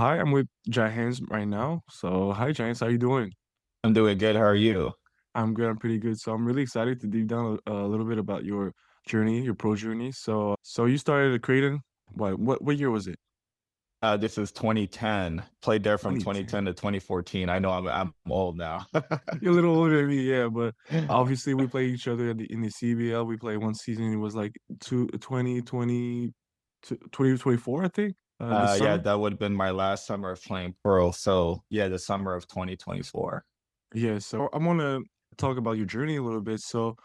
Hi, I'm with Jahenns right now. So, hi, Jahenns, how you doing? I'm doing good. How are you? I'm good. I'm pretty good. So, I'm really excited to deep down a little bit about your journey, your pro journey. So you started at Creighton. What year was it? This is 2010. Played there from 2010. 2010 to 2014. I know I'm old now. You're a little older than me, yeah. But obviously, we played each other in the CBL. We played one season. It was like 2024, I think. This Yeah, summer. that would have been my last summer of playing pro. So yeah, the summer of 2024. Yeah. So I want to talk about your journey a little bit. So,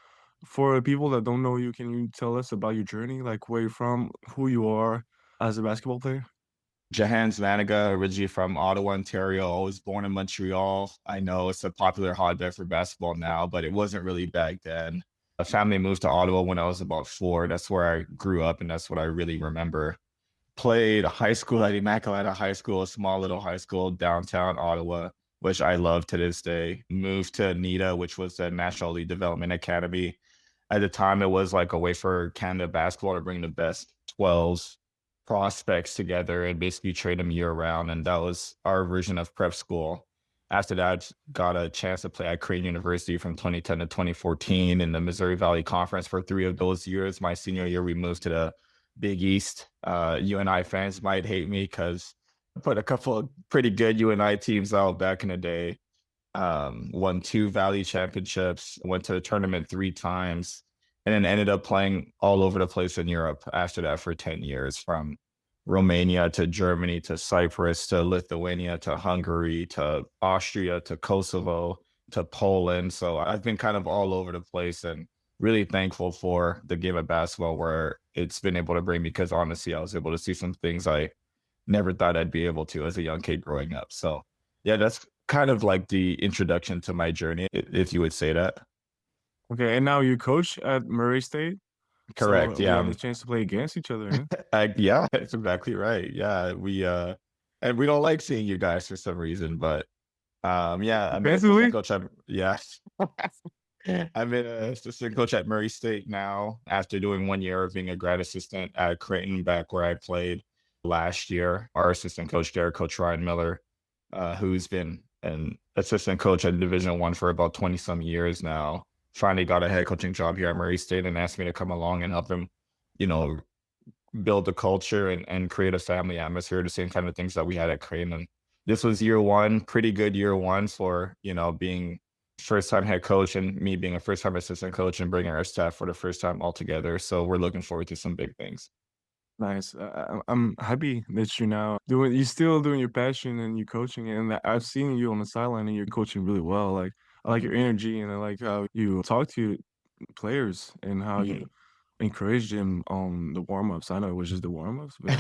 for people that don't know you, can you tell us about your journey, like where you're from, who you are as a basketball player? Jahenns Manigat, originally from Ottawa, Ontario. I was born in Montreal. I know it's a popular hotbed for basketball now, but it wasn't really back then. A family moved to Ottawa when I was about 4. That's where I grew up, and that's what I really remember. Played high school at Immaculata High School, a small little high school downtown Ottawa, which I love to this day. Moved to NITA, which was the National League Development Academy. At the time, it was like a way for Canada basketball to bring the best 12s prospects together and basically trade them year round. And that was our version of prep school. After that, got a chance to play at Creighton University from 2010 to 2014 in the Missouri Valley Conference for 3 of those years. My senior year, we moved to the Big East. UNI fans might hate me because I put a couple of pretty good UNI teams out back in the day. Won 2 Valley championships, went to the tournament 3 times, and then ended up playing all over the place in Europe after that for 10 years, from Romania to Germany to Cyprus to Lithuania to Hungary to Austria to Kosovo to Poland. So I've been kind of all over the place and really thankful for the game of basketball where it's been able to bring me, because honestly, I was able to see some things I never thought I'd be able to as a young kid growing up. So, yeah, that's kind of like the introduction to my journey, if you would say that. Okay, and now you coach at Murray State. Correct. So we Yeah. have the chance to play against each other, huh? Yeah, that's exactly right. Yeah, and we don't like seeing you guys for some reason, but yeah, I'm an assistant Defensively? coach at yeah. I'm an assistant coach at Murray State now after doing 1 year of being a grad assistant at Creighton back where I played last year. Our assistant coach there, Coach Ryan Miller, who's been an assistant coach at Division 1 for about 20 some years now, finally got a head coaching job here at Murray State and asked me to come along and help him, you know, build the culture and create a family atmosphere, the same kind of things that we had at Creighton. And this was year one, pretty good year one for, being first time head coach and me being a first time assistant coach and bringing our staff for the first time all together. So we're looking forward to some big things. Nice. I'm happy that you're still doing your passion and you coaching it. And I've seen you on the sideline and you're coaching really well. Like, I like your energy and I like how you talk to players and how you Mhm. encourage them on the warm-ups. I know it was just the warm-ups, but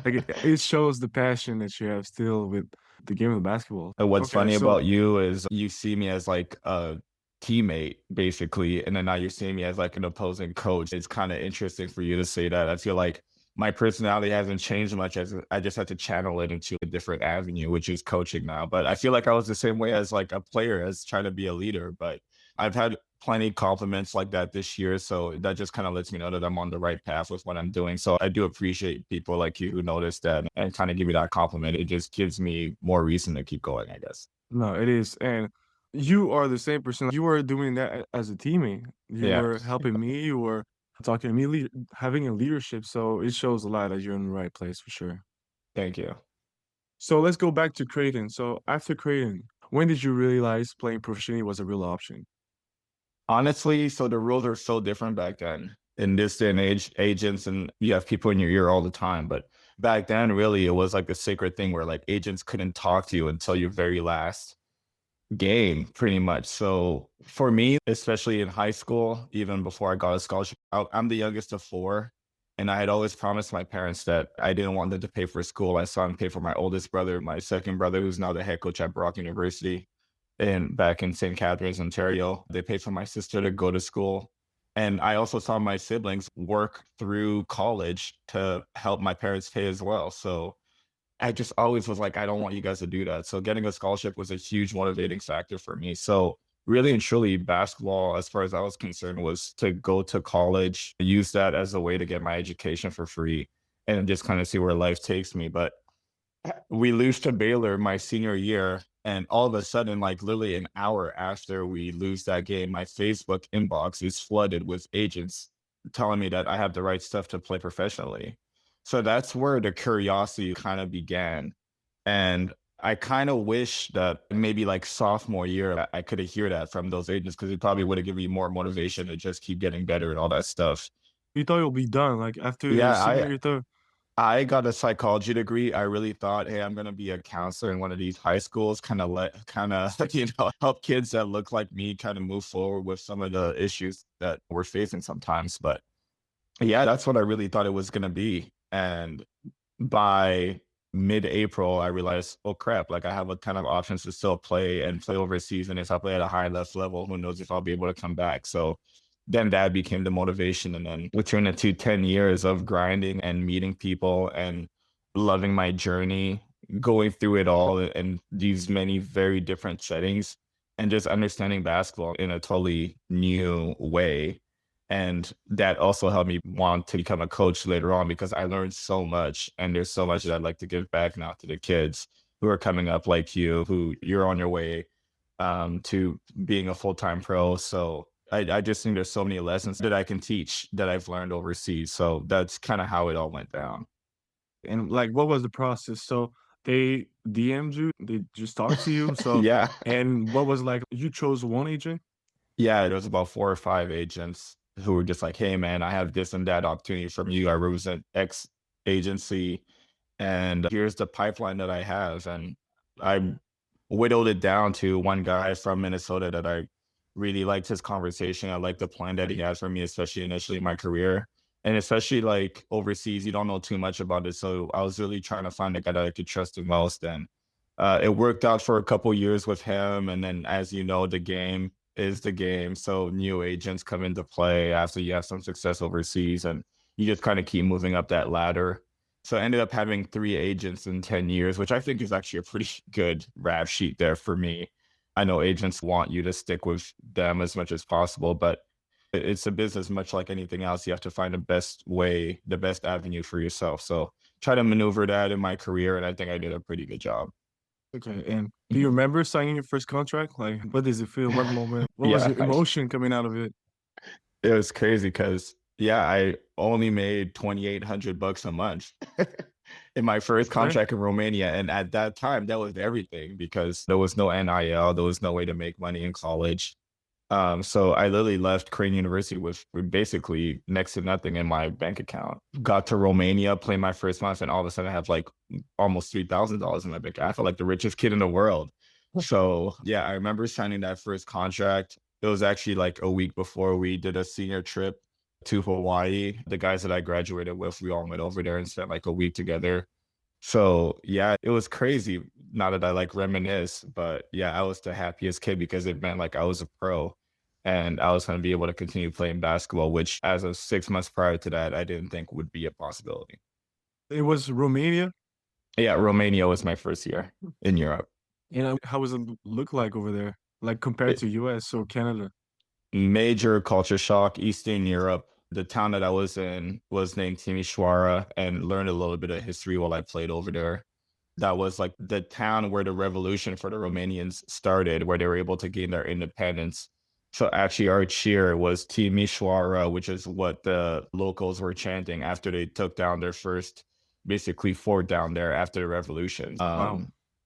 like it shows the passion that you have still with the game of basketball. And what's Okay, funny so about you is you see me as like a teammate, basically, and then now you're seeing me as like an opposing coach. It's kind of interesting for you to say that. I feel like my personality hasn't changed much, as I just had to channel it into a different avenue, which is coaching now. But I feel like I was the same way as like a player, as trying to be a leader. But I've had plenty of compliments like that this year. So that just kind of lets me know that I'm on the right path with what I'm doing. So I do appreciate people like you who notice that and kind of give me that compliment. It just gives me more reason to keep going, I guess. no, it is. And you are the same person. You were doing that as a teammate. You Yeah. were helping me, you were talking to me, having a leadership. So it shows a lot that you're in the right place for sure. Thank you. So let's go back to Creighton. So after Creighton, when did you realize playing professionally was a real option? Honestly, so the rules are so different back then. In this day and age, agents and you have people in your ear all the time. But back then, really, it was like a sacred thing where like agents couldn't talk to you until your very last game, pretty much. So for me, especially in high school, even before I got a scholarship, I'm the youngest of 4. And I had always promised my parents that I didn't want them to pay for school. I saw them pay for my oldest brother, my second brother, who's now the head coach at Brock University and back in St. Catharines, Ontario. They paid for my sister to go to school. And I also saw my siblings work through college to help my parents pay as well. So I just always was like, I don't want you guys to do that. So getting a scholarship was a huge motivating factor for me. So really and truly, basketball, as far as I was concerned, was to go to college, use that as a way to get my education for free and just kind of see where life takes me. But We lose to Baylor my senior year, and all of a sudden, like literally an hour after we lose that game, my Facebook inbox is flooded with agents telling me that I have the right stuff to play professionally. So that's where the curiosity kind of began. And I kind of wish that maybe like sophomore year, I could have heard that from those agents because it probably would have given me more motivation to just keep getting better and all that stuff. You thought you'll be done, like, after your Yeah, senior year, thought I got a psychology degree. I really thought, hey, I'm gonna be a counselor in one of these high schools, kind of help kids that look like me kind of move forward with some of the issues that we're facing sometimes. But yeah, that's what I really thought it was gonna be. And by mid-April, I realized, oh crap, like I have a ton of options to still play and play overseas. And if I play at a high enough level, who knows if I'll be able to come back. So then that became the motivation. And then we turned into 10 years of grinding and meeting people and loving my journey, going through it all in these many very different settings and just understanding basketball in a totally new way. And that also helped me want to become a coach later on because I learned so much. And there's so much that I'd like to give back now to the kids who are coming up like you, who you're on your way to being a full time pro. So I just think there's so many lessons that I can teach that I've learned overseas. So that's kind of how it all went down. and, like, what was the process? So, they DM'd you? They just talked to you? So Yeah. and what was, like, you chose one agent? Yeah. There was about 4 or 5 agents who were just like, hey, man, I have this and that opportunity from you. I represent X agency and here's the pipeline that I have. And I whittled it down to one guy from Minnesota that I really liked his conversation. I liked the plan that he has for me, especially initially in my career. And especially like overseas, you don't know too much about it. So I was really trying to find a guy that I could trust the most. And it worked out for a couple years with him. And then, as you know, the game is the game. So new agents come into play after you have some success overseas. And you just kind of keep moving up that ladder. So I ended up having 3 agents in 10 years, which I think is actually a pretty good rap sheet there for me. I know agents want you to stick with them as much as possible, but it's a business much like anything else. You have to find the best way, the best avenue for yourself. So try to maneuver that in my career, and I think I did a pretty good job. Okay, and do you remember signing your first contract? Like, what does it feel? What moment? What was Yeah, your emotion coming out of it? it was crazy because yeah, I only made 2,800 bucks a month in my first Okay. contract in Romania, and at that time, that was everything because there was no NIL, there was no way to make money in college. So I literally left Creighton University with basically next to nothing in my bank account. Got to Romania, played my first month, and all of a sudden I have like almost $3,000 in my bank. I felt like the richest kid in the world. So yeah, I remember signing that first contract. It was actually like a week before we did a senior trip to Hawaii. The guys that I graduated with, we all went over there and spent like a week together. So yeah, it was crazy. Not that I like reminisce, but yeah, I was the happiest kid because it meant like I was a pro and I was going to be able to continue playing basketball, which as of 6 months prior to that, I didn't think would be a possibility. It was Romania? Yeah, Romania was my first year in Europe. And, how was it look like over there? Like, compared to US or Canada? Major culture shock, Eastern Europe. The town that I was in was named Timișoara and learned a little bit of history while I played over there. That was like the town where the revolution for the Romanians started, where they were able to gain their independence. So actually our cheer was Timișoara, which is what the locals were chanting after they took down their first basically fort down there after the revolution. Wow.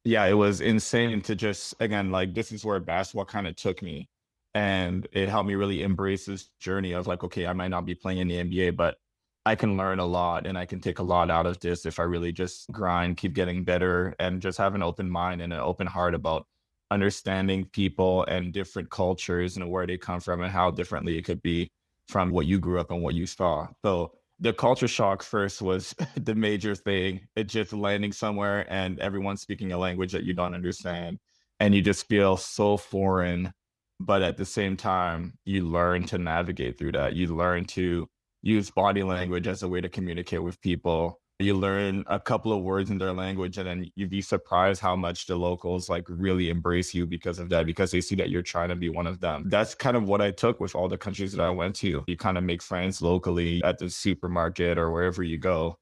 Yeah, it was insane to just again, like this is where basketball kind of took me and it helped me really embrace this journey of like, okay, I might not be playing in the NBA, but I can learn a lot and I can take a lot out of this if I really just grind, keep getting better, and just have an open mind and an open heart about understanding people and different cultures and where they come from and how differently it could be from what you grew up and what you saw. So the culture shock first was the major thing. It just landing somewhere and everyone speaking a language that you don't understand. And you just feel so foreign. But at the same time, you learn to navigate through that. You learn to use body language as a way to communicate with people. You learn a couple of words in their language, and then you'd be surprised how much the locals like really embrace you because of that, because they see that you're trying to be one of them. That's kind of what I took with all the countries that I went to. You kind of make friends locally at the supermarket or wherever you go.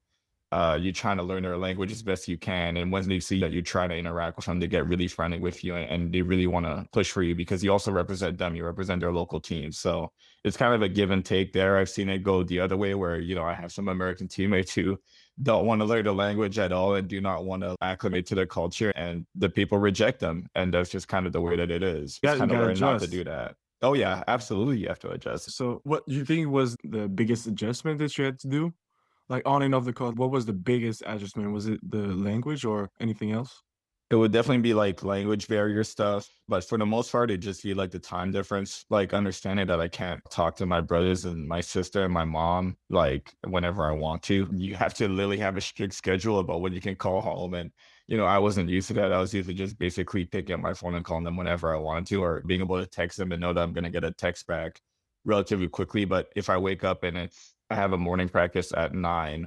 you're trying to learn their language as best you can. And when they see that you're trying to interact with them, they get really friendly with you and they really want to push for you because you also represent them. You represent their local team. So it's kind of a give and take there. I've seen it go the other way where, I have some American teammates who don't want to learn the language at all and do not want to acclimate to their culture. And the people reject them. And that's just kind of the way that it is. Just You kind of gotta learn not to do adjust. that. Oh, yeah, absolutely. You have to adjust. So, what do you think was the biggest adjustment that you had to do? Like, on and off the court, what was the biggest adjustment? Was it the language or anything else? It would definitely be like language barrier stuff, but for the most part, it'd just be like the time difference, like understanding that I can't talk to my brothers and my sister and my mom like whenever I want to. You have to literally have a strict schedule about when you can call home. And, I wasn't used to that. I was usually just basically picking up my phone and calling them whenever I wanted to, or being able to text them and know that I'm going to get a text back relatively quickly. But if I wake up and I have a morning practice at 9,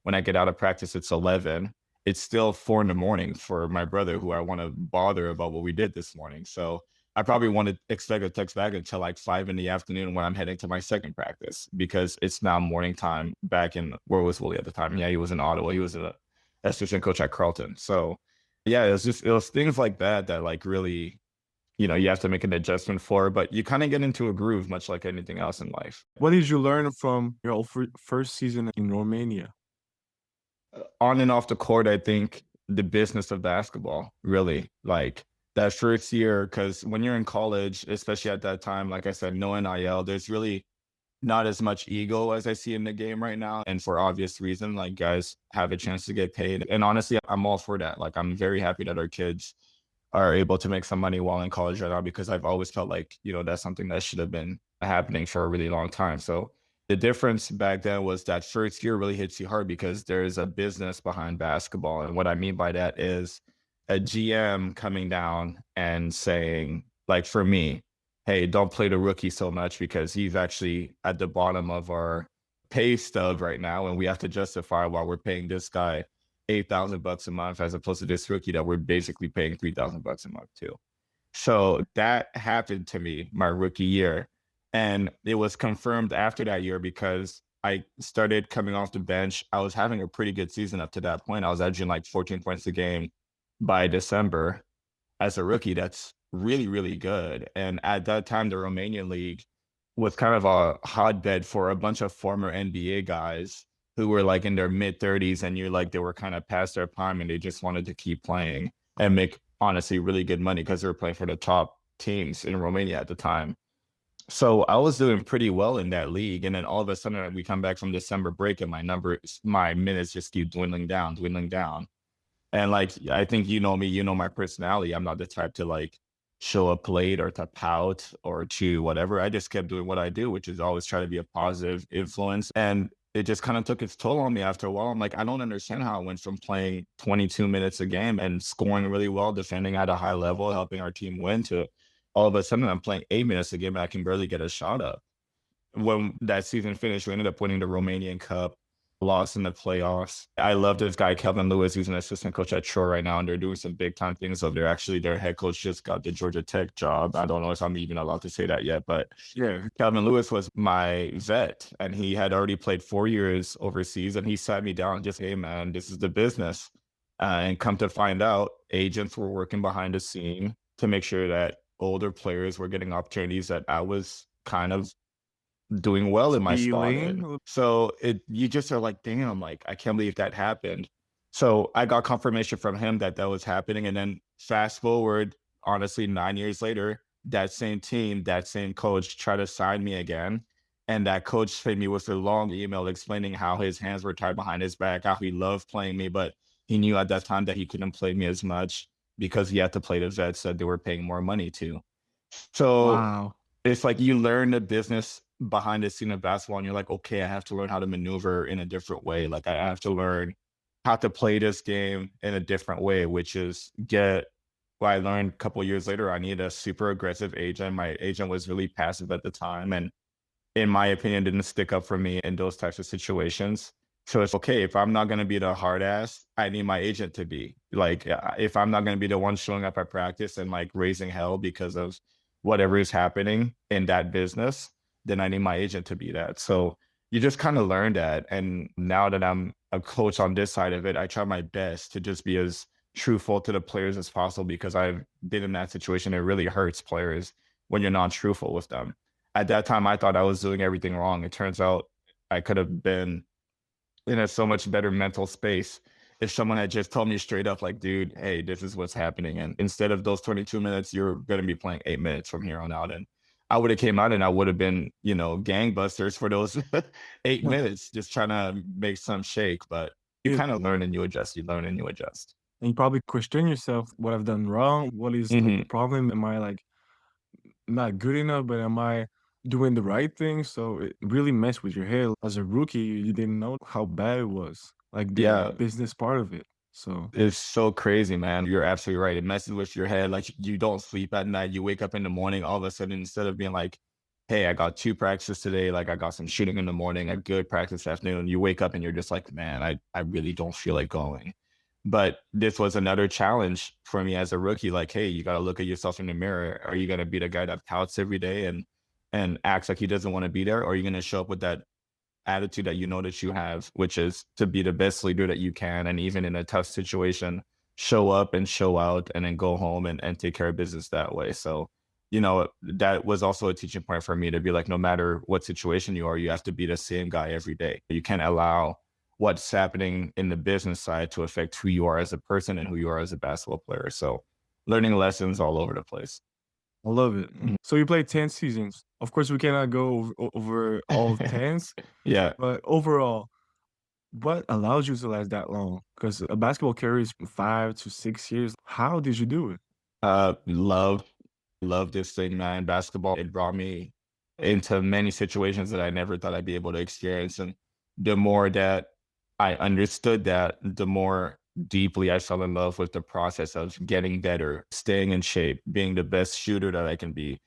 when I get out of practice, it's 11, it's still 4 in the morning for my brother who I want to bother about what we did this morning. So I probably want to expect a text back until like 5 in the afternoon when I'm heading to my second practice because it's now morning time back in where was Willie at the time? Yeah, he was in Ottawa. He was a assistant coach at Creighton. So yeah, it was things like that that like really, you have to make an adjustment for, but you kind of get into a groove much like anything else in life. What did you learn from your first season in Romania? On and off the court, I think the business of basketball, really. Like that first year, because when you're in college, especially at that time, like I said, no NIL, there's really not as much ego as I see in the game right now. And for obvious reason, like guys have a chance to get paid. And honestly, I'm all for that. Like I'm very happy that our kids are able to make some money while in college right now because I've always felt like, that's something that should have been happening for a really long time. So the difference back then was that first year really hits you hard because there's a business behind basketball. And what I mean by that is a GM coming down and saying, like for me, hey, don't play the rookie so much because he's actually at the bottom of our pay stub right now. And we have to justify why we're paying this guy $8,000 a month as opposed to this rookie that we're basically paying $3,000 a month to. So that happened to me my rookie year. And it was confirmed after that year because I started coming off the bench. I was having a pretty good season up to that point. I was averaging like 14 points a game by December as a rookie. That's really, really good. And at that time, the Romanian league was kind of a hotbed for a bunch of former NBA guys who were like in their mid 30s and you're like they were kind of past their prime and they just wanted to keep playing and make honestly really good money because they were playing for the top teams in Romania at the time. So I was doing pretty well in that league. And then all of a sudden we come back from December break and my minutes just keep dwindling down, dwindling down. And like I think you know me, you know my personality. I'm not the type to like show up late or to pout or to whatever. I just kept doing what I do, which is always try to be a positive influence. And it just kind of took its toll on me after a while. I'm like, I don't understand how I went from playing 22 minutes a game and scoring really well, defending at a high level, helping our team win to all of a sudden I'm playing 8 minutes a game and I can barely get a shot up. When that season finished, we ended up winning the Romanian Cup, lost in the playoffs. I love this guy, Kelvin Lewis, who's an assistant coach at Troy right now, and they're doing some big time things over there. Actually, their head coach just got the Georgia Tech job. I don't know if I'm even allowed to say that yet, but Yeah, Calvin Lewis was my vet, and he had already played 4 years overseas. And he sat me down and just, hey, man, this is the business. And come to find out, agents were working behind the scene to make sure that older players were getting opportunities that I was kind of doing well in my spot in. stealing. So you just are like, damn, like I can't believe that happened. So I got confirmation from him that that was happening. And then fast forward, honestly, 9 years later, that same team, that same coach tried to sign me again. And that coach sent me with a long email explaining how his hands were tied behind his back, how he loved playing me, but he knew at that time that he couldn't play me as much because he had to play the vets that they were paying more money to. So Wow. it's like you learn the business behind the scene of basketball and you're like, okay, I have to learn how to maneuver in a different way. Like I have to learn how to play this game in a different way, which is get what I learned a couple of years later. I need a super aggressive agent. My agent was really passive at the time. And in my opinion, didn't stick up for me in those types of situations. So it's okay if I'm not going to be the hard ass, I need my agent to be like, if I'm not going to be the one showing up at practice and like raising hell because of whatever is happening in that business, then I need my agent to be that. So you just kind of learn that. And now that I'm a coach on this side of it, I try my best to just be as truthful to the players as possible because I've been in that situation. It really hurts players when you're not truthful with them. At that time, I thought I was doing everything wrong. It turns out I could have been in a so much better mental space if someone had just told me straight up, like, dude, hey, this is what's happening. And instead of those 22 minutes, you're going to be playing 8 minutes from here on out. And I would have came out and I would have been, gangbusters for those 8 minutes, just trying to make some shake. But you It kind of learn and you adjust. You learn and you adjust. and you probably question yourself, what I've done wrong, what is like the Hmm. problem? Am I like not good enough, but am I doing the right thing? So it really messed with your head. As a rookie, you didn't know how bad it was, like the Yeah. business part of it. So It's so crazy, man. You're absolutely right. It messes with your head. Like you don't sleep at night. You wake up in the morning, all of a sudden, instead of being like, hey, I got two practices today, like I got some shooting in the morning, a good practice afternoon. You wake up and you're just like, man, I really don't feel like going. But this was another challenge for me as a rookie. Like, hey, you gotta look at yourself in the mirror. Are you gonna be the guy that pouts every day and acts like he doesn't want to be there? Or are you gonna show up with that attitude that you know that you have, which is to be the best leader that you can. And even in a tough situation, show up and show out and then go home and take care of business that way. So, that was also a teaching point for me to be like, no matter what situation you are, you have to be the same guy every day. You can't allow what's happening in the business side to affect who you are as a person and who you are as a basketball player. So, learning lessons all over the place. I love it. Mhm. So you played 10 seasons. Of course, we cannot go over all 10s, Yeah. but overall, what allows you to last that long? Because a basketball career is 5 to 6 years. How did you do it? Love this thing, man. Basketball, it brought me into many situations that I never thought I'd be able to experience. And the more that I understood that, the more deeply I fell in love with the process of getting better, staying in shape, being the best shooter that I can be,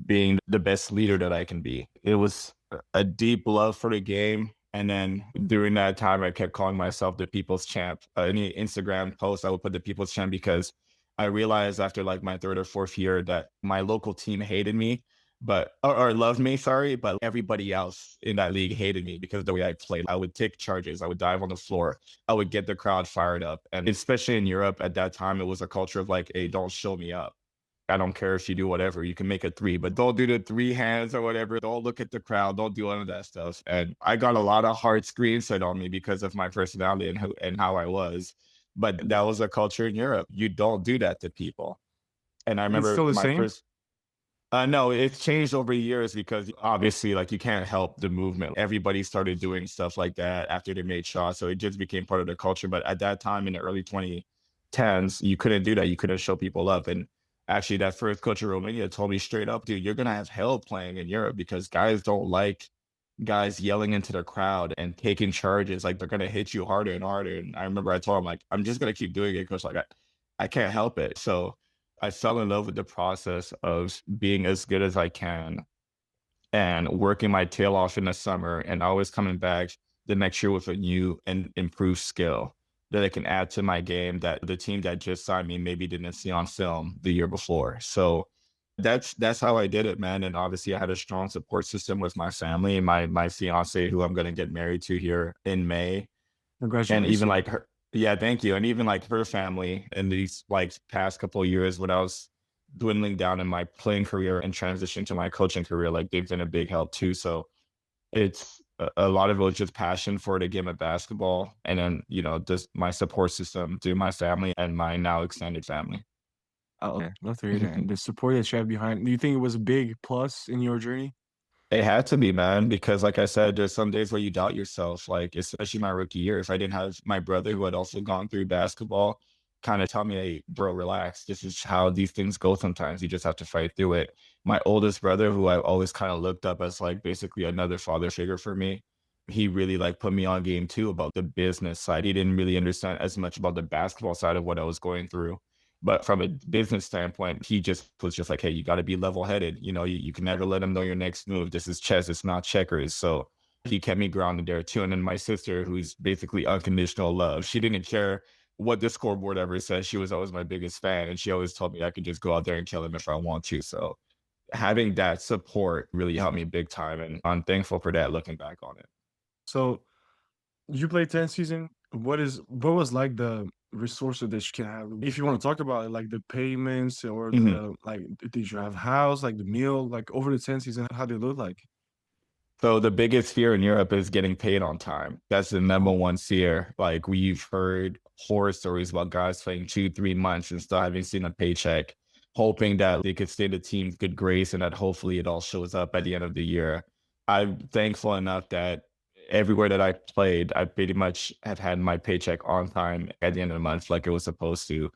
being the best leader that I can be. It was a deep love for the game. And then during that time, I kept calling myself the people's champ. Any Instagram post, I would put the people's champ because I realized after like my third or fourth year that my local team hated me, or loved me, sorry, but everybody else in that league hated me because of the way I played. I would take charges, I would dive on the floor, I would get the crowd fired up. And especially in Europe at that time, it was a culture of like, hey, don't show me up. I don't care if you do whatever. You can make a three, but don't do the three hands or whatever. Don't look at the crowd. Don't do any of that stuff. And I got a lot of hard screens set on me because of my personality and how I was. But that was a culture in Europe. You don't do that to people. And I It's remember still the my same? first no, it's changed over years because obviously, like, you can't help the movement. Everybody started doing stuff like that after they made shots, so it just became part of the culture. But at that time in the early 2010s, you couldn't do that. You couldn't show people up. And actually, that first coach in Romania told me straight up, dude, you're gonna have hell playing in Europe because guys don't like guys yelling into the crowd and taking charges. Like they're gonna hit you harder and harder. And I remember I told him, like, I'm just gonna keep doing it because like I can't help it. So I fell in love with the process of being as good as I can and working my tail off in the summer and always coming back the next year with a new and improved skill that I can add to my game that the team that just signed me maybe didn't see on film the year before. So that's how I did it, man. And obviously I had a strong support system with my family and my fiance who I'm gonna get married to here in May. And even Congratulations. like her, yeah, thank you. And even like her family in these like past couple of years when I was dwindling down in my playing career and transitioning to my coaching career, like they've been a big help too. So it's a lot of it was just passion for the game of basketball. And then, just my support system through my family and my now extended family. Oh, okay. Love to hear that. And the support that you have behind, do you think it was a big plus in your journey? It had to be, man, because like I said, there's some days where you doubt yourself, like especially my rookie year. If I didn't have my brother who had also gone through basketball kind of tell me, hey, bro, relax. This is how these things go sometimes. You just have to fight through it. My oldest brother, who I always kind of looked up as like basically another father figure for me, he really like put me on game too about the business side. He didn't really understand as much about the basketball side of what I was going through. But from a business standpoint, he just was just like, hey, you got to be level headed. You can never let him know your next move. This is chess, it's not checkers. So he kept me grounded there too. And then my sister, who's basically unconditional love, she didn't care what the scoreboard ever says. She was always my biggest fan. And she always told me I could just go out there and kill him if I want to. So having that support really helped me big time. And I'm thankful for that looking back on it. So you play 10 season. What was like the resources that you can have? If you want to talk about it, like the payments or Mhm. the like, did you have house, like the meal, like over the 10 season, how they look like? So the biggest fear in Europe is getting paid on time. That's the number Oh, one fear. Like we've heard horror stories about guys playing 2, 3 months and still having seen a paycheck, hoping that they could stay the team's good grace and that hopefully it all shows up at the end of the year. I'm thankful enough that everywhere that I played, I pretty much have had my paycheck on time at the end of the month, like it was supposed to.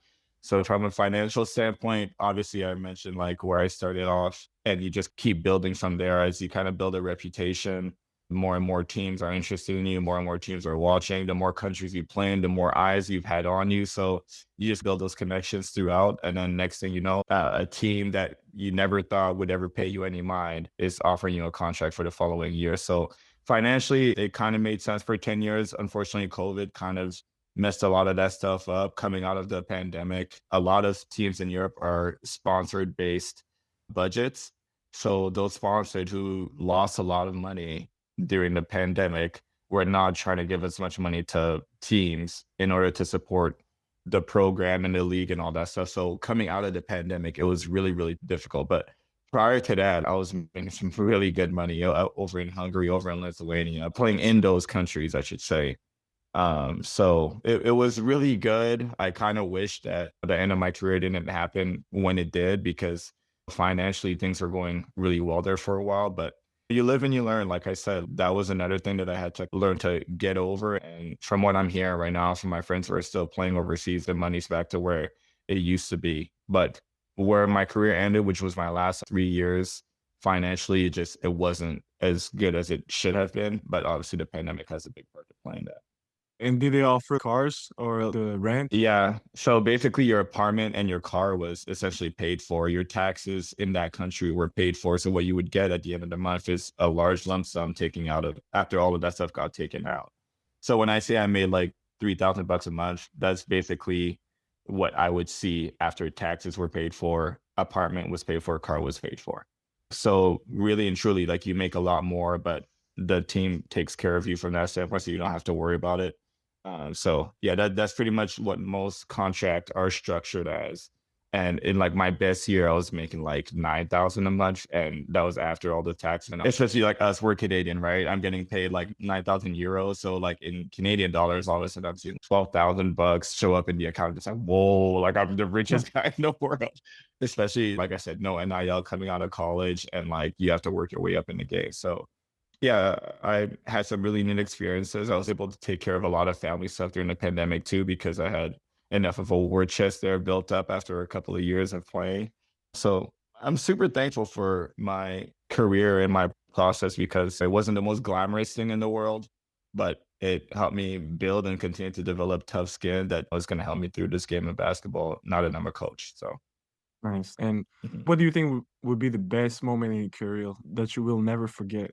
So from a financial standpoint, obviously I mentioned like where I started off and you just keep building from there as you kind of build a reputation. More and more teams are interested in you, more and more teams are watching, the more countries you play in, the more eyes you've had on you. So you just build those connections throughout. And then next thing you know, a team that you never thought would ever pay you any mind is offering you a contract for the following year. So financially, it kind of made sense for 10 years. Unfortunately, COVID kind of messed a lot of that stuff up coming out of the pandemic. A lot of teams in Europe are sponsored based budgets. So those sponsors who lost a lot of money during the pandemic were not trying to give as much money to teams in order to support the program and the league and all that stuff. So coming out of the pandemic, it was really, really difficult. But prior to that, I was making some really good money over in Hungary, over in Lithuania, playing in those countries, I should say. So it was really good. I kind of wish that the end of my career didn't happen when it did because financially things were going really well there for a while. But you live and you learn. Like I said, that was another thing that I had to learn to get over. And from what I'm hearing right now from my friends who are still playing overseas, the money's back to where it used to be. But where my career ended, which was my last 3 years, financially, it wasn't as good as it should have been. But obviously the pandemic has a big part to play in that. and did they offer cars or the rent? Yeah. So basically, your apartment and your car was essentially paid for. Your taxes in that country were paid for. So what you would get at the end of the month is a large lump sum taking out of after all of that stuff got taken out. So when I say I made like $3,000 a month, that's basically what I would see after taxes were paid for, apartment was paid for, car was paid for. So really and truly, like you make a lot more, but the team takes care of you from that standpoint, so you don't have to worry about it. So yeah, that's pretty much what most contract are structured as. And in like my best year, I was making like 9,000 a month, and that was after all the taxes. And especially like us, we're Canadian, right? I'm getting paid like 9,000 euros. So like in Canadian dollars, all of a sudden I'm seeing $12,000 show up in the account. It's like whoa, like I'm the richest guy in the world. Especially like I said, no NIL coming out of college, and like you have to work your way up in the game. So yeah, I had some really neat experiences. I was able to take care of a lot of family stuff during the pandemic too, because I had enough of a war chest there built up after a couple of years of playing. So I'm super thankful for my career and my process because it wasn't the most glamorous thing in the world, but it helped me build and continue to develop tough skin that was going to help me through this game of basketball. Now that I'm a coach, so. Nice. And Mhm. what do you think would be the best moment in your career that you will never forget?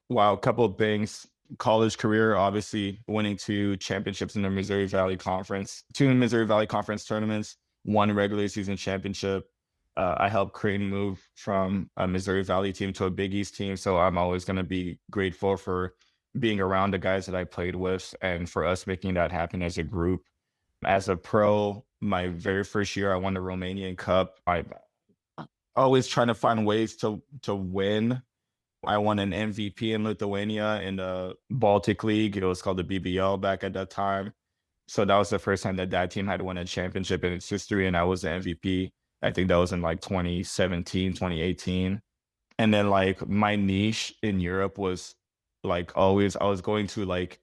Wow, a couple of things. College career, obviously winning 2 championships in the Missouri Valley Conference, 2 Missouri Valley Conference tournaments, 1 regular season championship. I helped Creighton move from a Missouri Valley team to a Big East team, so I'm always going to be grateful for being around the guys that I played with and for us making that happen as a group. As a pro, my very first year, I won the Romanian Cup. I always trying to find ways to win. I won an MVP in Lithuania in the Baltic League. It was called the BBL back at that time. So that was the first time that that team had won a championship in its history, and I was the MVP. I think that was in like 2017, 2018. And then like my niche in Europe was like always I was going to like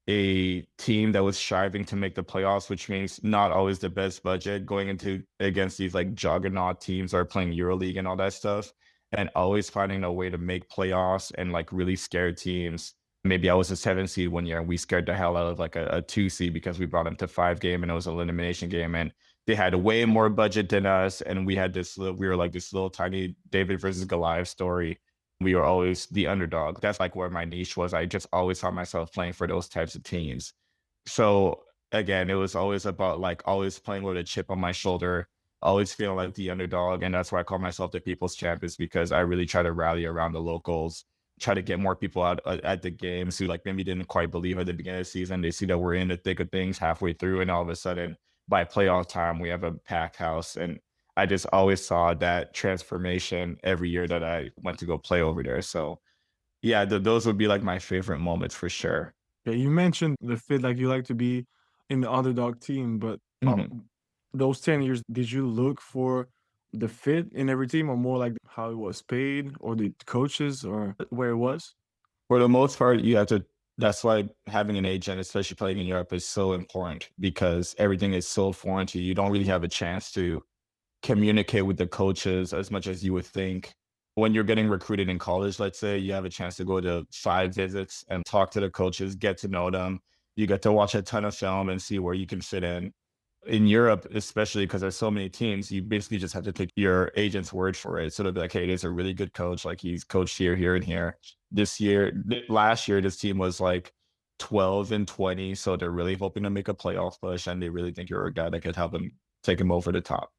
a team that was striving to make the playoffs, which means not always the best budget going into against these like juggernaut teams that are playing EuroLeague and all that stuff, and always finding a way to make playoffs and like really scare teams. Maybe I was a 7 seed one year and we scared the hell out of like a 2 seed because we brought them to 5 game and it was an elimination game and they had way more budget than us and we had we were like this little tiny David versus Goliath story. We were always the underdog. That's like where my niche was. I just always found myself playing for those types of teams. So again, it was always about like always playing with a chip on my shoulder, always feeling like the underdog. And that's why I call myself the people's champ is because I really try to rally around the locals. try to get more people out at the games who like maybe didn't quite believe at the beginning of the season. They see that we're in the thick of things halfway through, and all of a sudden by playoff time we have a packed house. And I just always saw that transformation every year that I went to go play over there. So yeah, those would be like my favorite moments for sure. Yeah, you mentioned the fit, like you like to be in the underdog team, but Mhm. those 10 years, did you look for the fit in every team or more like how it was paid or the coaches or where it was? For the most part, you have to. That's why having an agent, especially playing in Europe, is so important because everything is so foreign to you. You don't really have a chance to communicate with the coaches as much as you would think. When you're getting recruited in college, let's say, you have a chance to go to 5 visits and talk to the coaches, get to know them. You get to watch a ton of film and see where you can fit in. In Europe, especially because there's so many teams, you basically just have to take your agent's word for it. So they'll be like, hey, there's a really good coach. Like he's coached here, here, and here. Last year, this team was like 12 and 20. So they're really hoping to make a playoff push, and they really think you're a guy that could help them take them over the top.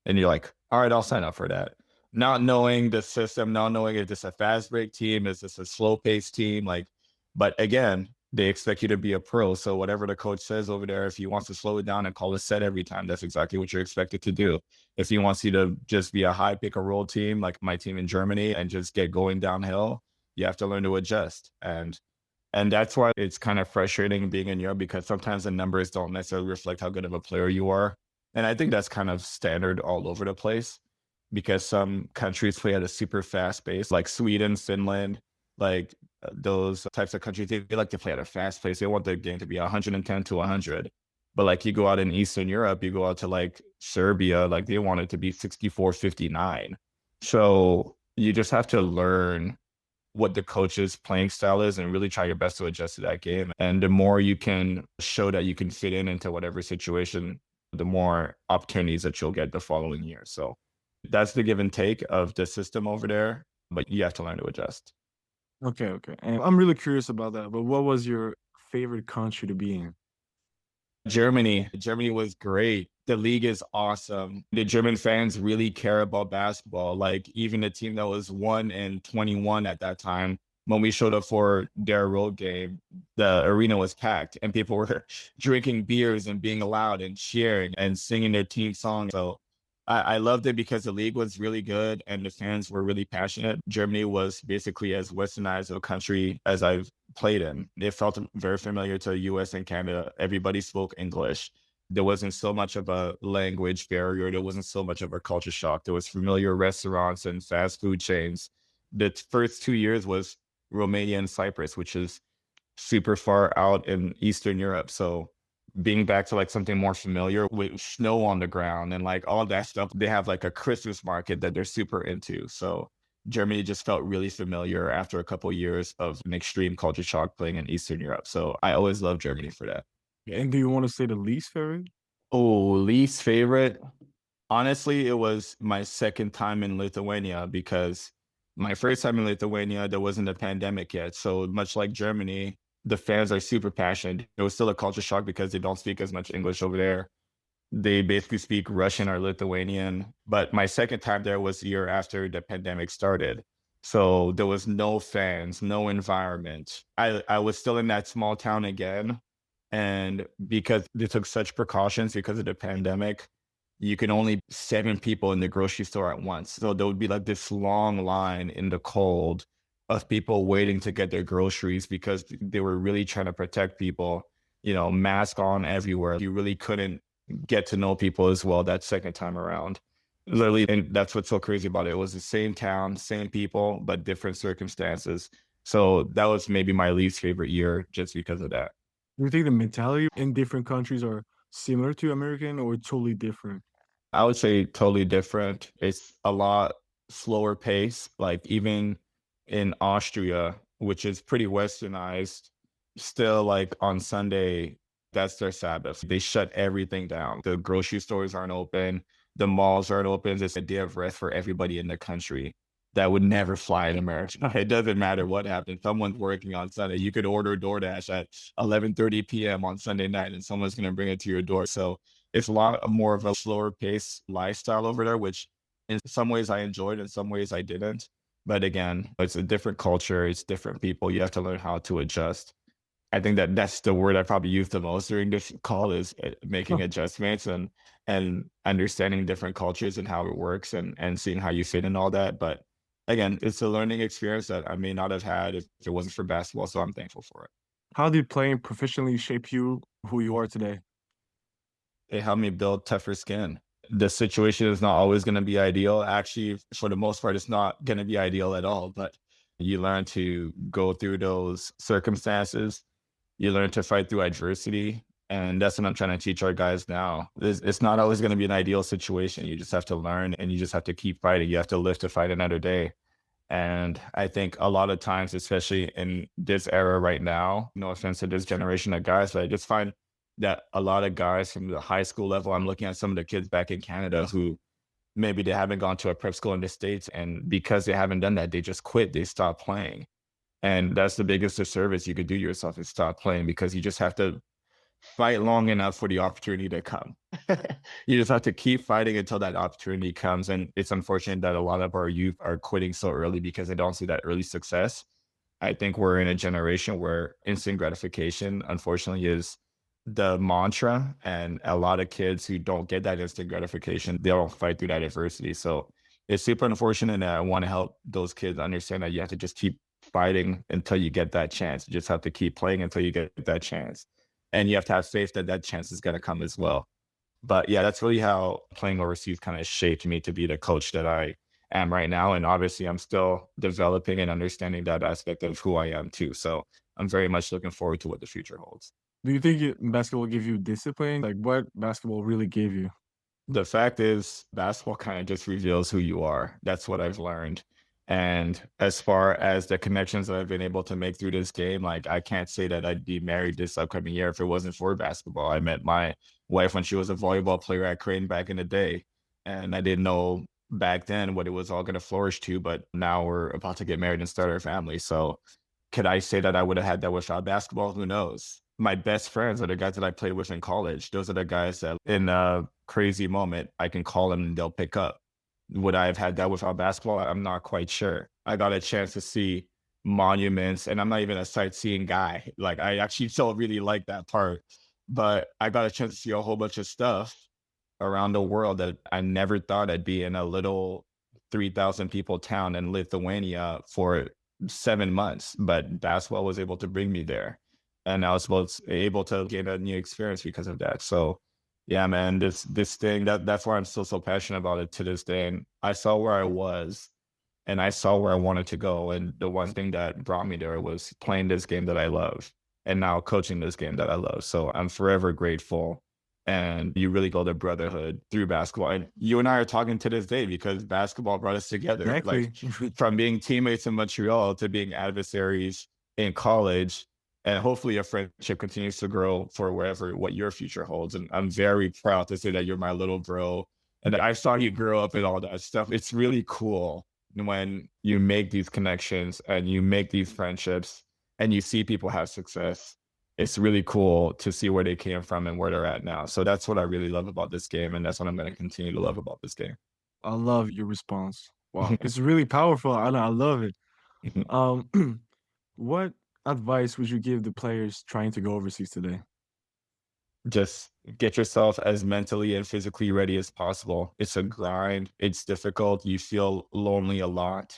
And you're like, all right, I'll sign up for that. Not knowing the system, not knowing if this a fast break team, is this a slow pace team? Like, but again, they expect you to be a pro. So whatever the coach says over there, if he wants to slow it down and call a set every time, that's exactly what you're expected to do. If he wants you to just be a high pick and roll team, like my team in Germany, and just get going downhill, you have to learn to adjust. And that's why it's kind of frustrating being in Europe because sometimes the numbers don't necessarily reflect how good of a player you are. And I think that's kind of standard all over the place because some countries play at a super fast pace, like Sweden, Finland, like those types of countries, they like to play at a fast pace. They want the game to be 110 to 100. But like you go out in Eastern Europe, you go out to like Serbia, like they want it to be 64-59. So you just have to learn what the coach's playing style is and really try your best to adjust to that game. And the more you can show that you can fit in into whatever situation, the more opportunities that you'll get the following year. So that's the give and take of the system over there, but you have to learn to adjust. Okay, okay. And I'm really curious about that, but what was your favorite country to be in? Germany was great. The league is awesome. The German fans really care about basketball. Like even the team that was 1-21 at that time, when we showed up for their road game, the arena was packed and people were drinking beers and being loud and cheering and singing their team song. So I loved it because the league was really good and the fans were really passionate. Germany was basically as westernized of a country as I've played in. It felt very familiar to US and Canada. Everybody spoke English. There wasn't so much of a language barrier. There wasn't so much of a culture shock. There was familiar restaurants and fast food chains. The first 2 years was Romania and Cyprus, which is super far out in Eastern Europe. So being back to like something more familiar with snow on the ground and like all that stuff, they have like a Christmas market that they're super into. So Germany just felt really familiar after a couple of years of an extreme culture shock playing in Eastern Europe. So I always love Germany for that. And do you want to say the least favorite? Oh, least favorite. Honestly, it was my second time in Lithuania because my first time in Lithuania, there wasn't a pandemic yet. So much like Germany, the fans are super passionate. It was still a culture shock because they don't speak as much English over there. They basically speak Russian or Lithuanian. But my second time there was the year after the pandemic started. So there was no fans, no environment. I was still in that small town again. And because they took such precautions because of the pandemic, you can only 7 people in the grocery store at once. So there would be like this long line in the cold of people waiting to get their groceries because they were really trying to protect people, mask on everywhere. You really couldn't get to know people as well that second time around. Literally, and that's what's so crazy about it. It was the same town, same people, but different circumstances. So that was maybe my least favorite year just because of that. Do you think the mentality in different countries are similar to American or totally different? I would say totally different. It's a lot slower pace. Like even in Austria, which is pretty westernized, still like on Sunday, that's their Sabbath. They shut everything down. The grocery stores aren't open. The malls aren't open. It's a day of rest for everybody in the country. That would never fly in America. It doesn't matter what happened. Someone's working on Sunday. You could order DoorDash at 11:30 p.m. on Sunday night, and someone's going to bring it to your door. So it's a lot more of a slower pace lifestyle over there, which in some ways I enjoyed, in some ways I didn't. But again, it's a different culture, it's different people. You have to learn how to adjust. I think that that's the word I probably use the most during this call is making adjustments and understanding different cultures and how it works and seeing how you fit in all that. But again, it's a learning experience that I may not have had if it wasn't for basketball. So I'm thankful for it. How did playing professionally shape you who you are today? It helped me build tougher skin. The situation is not always going to be ideal. Actually, for the most part, it's not going to be ideal at all. But you learn to go through those circumstances. You learn to fight through adversity. And that's what I'm trying to teach our guys now. It's not always going to be an ideal situation. You just have to learn and you just have to keep fighting. You have to live to fight another day. And I think a lot of times, especially in this era right now, no offense to this generation of guys, but I just find that a lot of guys from the high school level, I'm looking at some of the kids back in Canada who maybe they haven't gone to a prep school in the States. And because they haven't done that, they just quit, they stop playing. And that's the biggest disservice you could do yourself is stop playing because you just have to fight long enough for the opportunity to come. You just have to keep fighting until that opportunity comes. And it's unfortunate that a lot of our youth are quitting so early because they don't see that early success. I think we're in a generation where instant gratification, unfortunately, is the mantra. And a lot of kids who don't get that instant gratification, they don't fight through that adversity. So it's super unfortunate. And I want to help those kids understand that you have to just keep fighting until you get that chance. You just have to keep playing until you get that chance. And you have to have faith that that chance is going to come as well. But yeah, that's really how playing overseas kind of shaped me to be the coach that I am right now. And obviously, I'm still developing and understanding that aspect of who I am too. So I'm very much looking forward to what the future holds. Do you think basketball gave you discipline? Like, what basketball really gave you? The fact is, basketball kind of just reveals who you are. That's what I've learned. And as far as the connections that I've been able to make through this game, like I can't say that I'd be married this upcoming year if it wasn't for basketball. I met my wife when she was a volleyball player at Creighton back in the day. And I didn't know back then what it was all going to flourish to, but now we're about to get married and start our family. So could I say that I would have had that without basketball? Who knows? My best friends are the guys that I played with in college. Those are the guys that in a crazy moment, I can call them and they'll pick up. Would I have had that without basketball? I'm not quite sure. I got a chance to see monuments, and I'm not even a sightseeing guy. Like, I actually don't really like that part, but I got a chance to see a whole bunch of stuff around the world that I never thought I'd be in a little 3,000 people town in Lithuania for 7 months. But basketball was able to bring me there. And I was able to gain a new experience because of that. So yeah, man, this thing that's why I'm still so passionate about it to this day. And I saw where I was and I saw where I wanted to go. And the one thing that brought me there was playing this game that I love and now coaching this game that I love. So I'm forever grateful. And you really build a brotherhood through basketball. And you and I are talking to this day because basketball brought us together. Exactly. Like from being teammates in Montreal to being adversaries in college. And hopefully a friendship continues to grow for wherever what your future holds. And I'm very proud to say that you're my little bro. And I saw you grow up and all that stuff. It's really cool when you make these connections and you make these friendships and you see people have success. It's really cool to see where they came from and where they're at now. So that's what I really love about this game. And that's what I'm going to continue to love about this game. I love your response. Wow, it's really powerful. I love it. Um, what advice would you give the players trying to go overseas today? Just get yourself as mentally and physically ready as possible. It's a grind. It's difficult. You feel lonely a lot,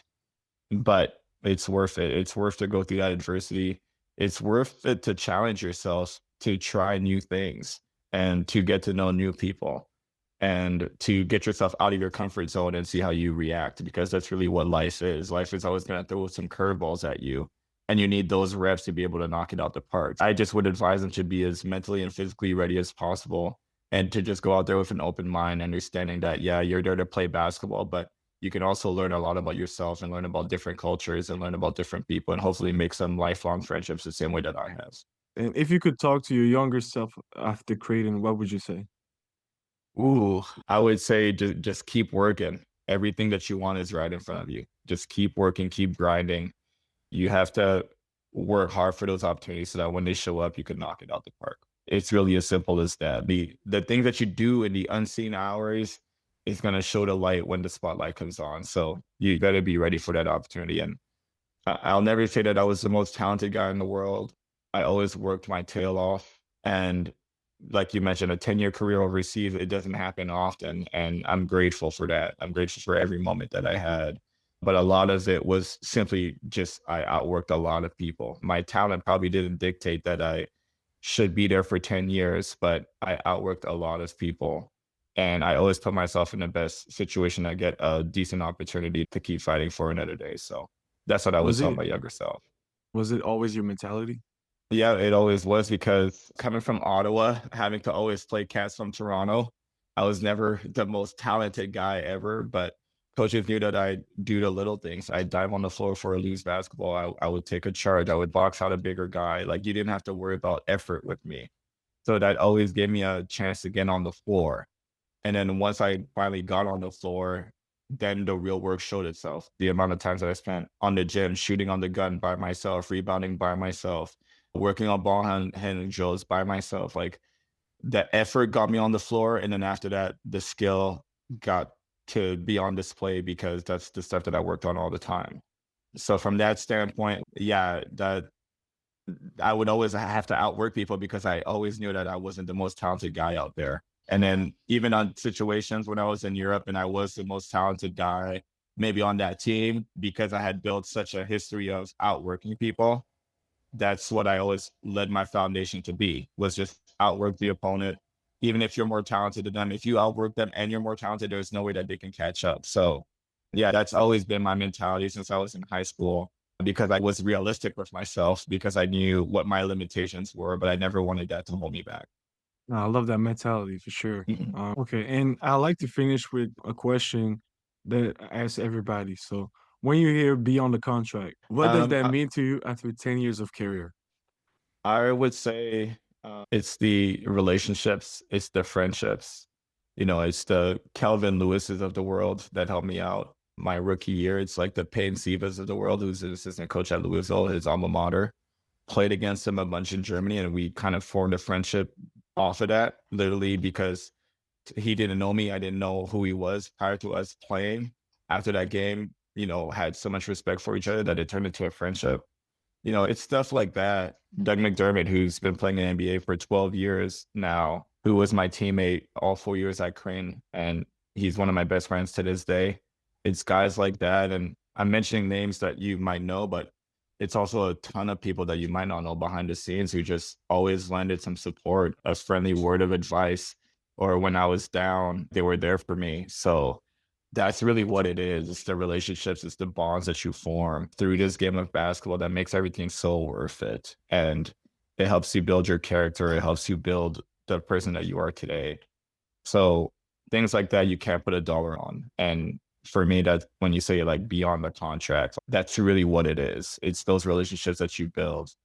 but it's worth it. It's worth to go through that adversity. It's worth it to challenge yourself to try new things and to get to know new people and to get yourself out of your comfort zone and see how you react because that's really what life is. Life is always going to throw some curveballs at you and you need those reps to be able to knock it out the park. I just would advise them to be as mentally and physically ready as possible and to just go out there with an open mind, understanding that, yeah, you're there to play basketball, but you can also learn a lot about yourself and learn about different cultures and learn about different people and hopefully make some lifelong friendships the same way that I have. And if you could talk to your younger self after Creighton, what would you say? Ooh, I would say just keep working. Everything that you want is right in front of you. Just keep working, keep grinding. You have to work hard for those opportunities so that when they show up, you can knock it out the park. It's really as simple as that. The things that you do in the unseen hours is going to show the light when the spotlight comes on. So you better be ready for that opportunity. And I'll never say that I was the most talented guy in the world. I always worked my tail off. And like you mentioned, a 10-year career overseas, it doesn't happen often. And I'm grateful for that. I'm grateful for every moment that I had. But a lot of it was simply just I outworked a lot of people. My talent probably didn't dictate that I should be there for 10 years, but I outworked a lot of people. And I always put myself in the best situation to get a decent opportunity to keep fighting for another day. So that's what I would Was tell it my younger self. was it always your mentality? Yeah, it always was because coming from Ottawa, having to always play cats from Toronto, I was never the most talented guy ever, but coaches knew that I do the little things. I dive on the floor for a loose basketball. I would take a charge. I would box out a bigger guy. Like you didn't have to worry about effort with me. So that always gave me a chance to get on the floor. And then once I finally got on the floor, then the real work showed itself. The amount of times that I spent on the gym, shooting on the gun by myself, rebounding by myself, working on handling drills by myself. Like that effort got me on the floor. And then after that, the skill got to be on display because that's the stuff that I worked on all the time. So from that standpoint, yeah, that I would always have to outwork people because I always knew that I wasn't the most talented guy out there. And then even on situations when I was in Europe and I was the most talented guy, maybe on that team, because I had built such a history of outworking people, that's what I always led my foundation to be, was just outwork the opponent. Even if you're more talented than them, if you outwork them and you're more talented, there's no way that they can catch up. So yeah, that's always been my mentality since I was in high school because I was realistic with myself because I knew what my limitations were, but I never wanted that to hold me back. No, I love that mentality for sure. Mhm. Okay, and I like to finish with a question that I ask everybody. So, when you hear "beyond the contract," what does Um, that I, mean to you after 10 years of career? I would say it's the relationships, it's the friendships, it's the Calvin Lewis's of the world that helped me out my rookie year. It's like the Payne Sivas of the world, who's an assistant coach at Louisville, his alma mater. Played against him a bunch in Germany, and we kind of formed a friendship off of that, literally because he didn't know me. I didn't know who he was prior to us playing. After that game, had so much respect for each other that it turned into a friendship. It's stuff like that. Doug McDermott, who's been playing in the NBA for 12 years now, who was my teammate all 4 years at Creighton, and he's one of my best friends to this day. It's guys like that. And I'm mentioning names that you might know, but it's also a ton of people that you might not know behind the scenes who just always lended some support, a friendly word of advice, or when I was down, they were there for me. So that's really what it is. It's the relationships, it's the bonds that you form through this game of basketball that makes everything so worth it. And it helps you build your character. It helps you build the person that you are today. So things like that you can't put a dollar on. And for me, that when you say like beyond the contract, that's really what it is. It's those relationships that you build.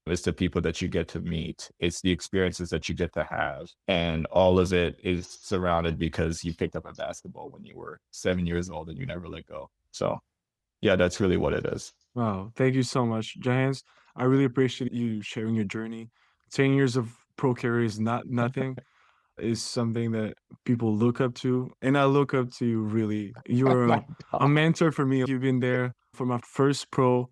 It's the people that you get to meet. It's the experiences that you get to have. And all of it is surrounded because you picked up a basketball when you were 7 years old and you never let go. So yeah, that's really what it is. Wow, thank you so much, Jahenns. I really appreciate you sharing your journey. 10 years of pro career is not nothing. Is something that people look up to, and I look up to you really. Oh You're my a God. mentor for me. You've been there for my first pro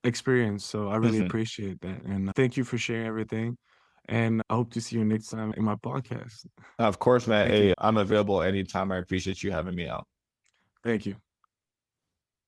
experience, so I really Mhm. appreciate that, and thank you for sharing everything, and I hope to see you next time in my podcast. Of course, man. Thank you. Hey, I'm available anytime. I appreciate you having me out. Thank you.